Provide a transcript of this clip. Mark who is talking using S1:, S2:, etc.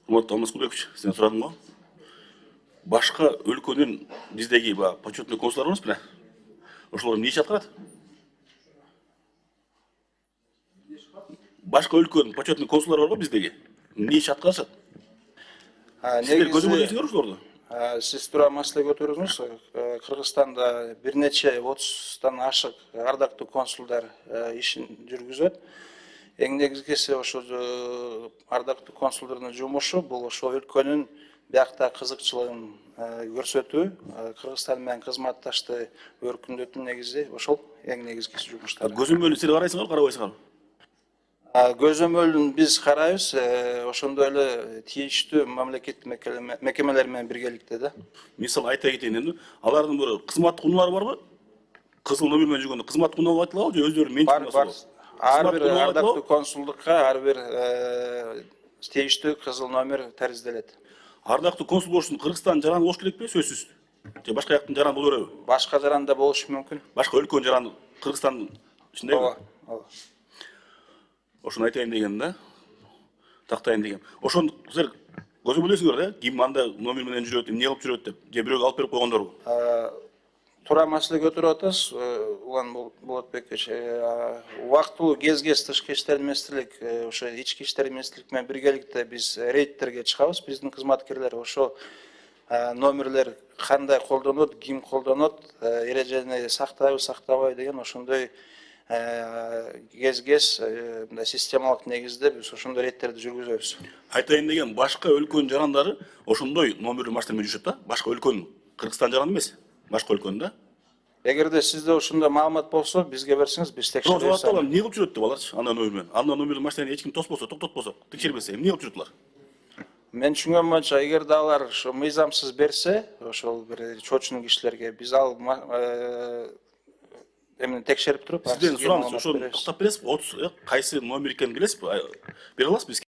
S1: Урматтуу Алмаз Кулбекович, сен сурадың ғой. Башка өлкөнүн биздеги почетный консулдар эмес беле? Ошолор эмне иш аткарат? Башка өлкөнүн почетный консулдары бар го биздеги. Эмне иш аткарышат? Сиздер көзөмөл дейсиңер ошолорду?
S2: Siz тура маселе көтөрдүңүз. Кыргызстанда бир нече 30тан ашык ардактуу консулдар ишин жүргүзөт. Эң негизгиси ошо ардактуу консулдардын жумушу бул ошо өлкөнүн биякта кызыкчылыгын көрсөтүү, Кыргызстан менен кызматташты өркүндөтүү негизи ошол эң негизги жумуштар.
S1: Көзөмөлү силер карайсыңар, карабайсыңар?
S2: Көзөмөлүн биз карайбыз, ошондой эле тийиштүү мамлекеттик мекемелер менен биргеликте да.
S1: Мисалы айта кетейин энди, алардын бир кызмат кунулары барбы? Кызыл номер менен жүргөндө кызмат куну деп айтылабы же өздөрүнүн менчик
S2: бар. Ар бир ардактуу консулдукка ар бир тийиштүү кызыл номер таризделет.
S1: Ардактуу консул болуш үчүн Кыргызстандын жараны болуш керекпи, сөзсүз? Же башка жактын жараны боло береби?
S2: Башка жаранда болушу мүмкүн.
S1: Башка өлкөнүн жараны Кыргызстандын ичиндеби?
S2: Ооба.
S1: Ошону айтайын деген да. Тактайын деген. Ошону силер көзөмөлдөйсүңөр да, ким анда номер менен жүрөт, эмне кылып жүрөт деп. Же бирөөгө алып берип койгондорбу?
S2: Тура маселе көтөрүп атасыз, Улан Болотбекович. Убактылуу кез тышкы иштер министрлик, ошо ички иштер министрлик менен биргеликте биз рейдтерге чыгабыз. Биздин кызматкерлер ошо номерлер кандай колдонот, ким колдонот, эрежени сактайбы, сактабайбы деген ошондой кез системалык негизде биз ошондой рейдтерди жүргүзөбүз.
S1: Айтайын деген, башка өлкөнүн жарандары ошондой номерлүү машина менен жүрүшөт да? Башка өлкөнүн, Кыргызстан жараны эмес, башка өлкөнүн да?
S2: Эгерде сизде ошондой маалымат болсо, бизге берсеңиз, биз текшеребиз.
S1: Эмне кылып жүрөт деп аларчы? Анда номер менен. Анда номерлүү машинаны эч ким тоспосо, токтотпосо, текшербесе, эмне кылып жүрөт алар?
S2: Мен түшүнгөн боюнча, эгерде алар ошо мыйзамсыз берсе, ошол бир чочуну кишилерге, биз ал эмне текшерип туруп,
S1: сизден сурамыз, ошону токтоп бересизби? 30 кайсы номер экенин билесизби? Бере аласызбы бизге?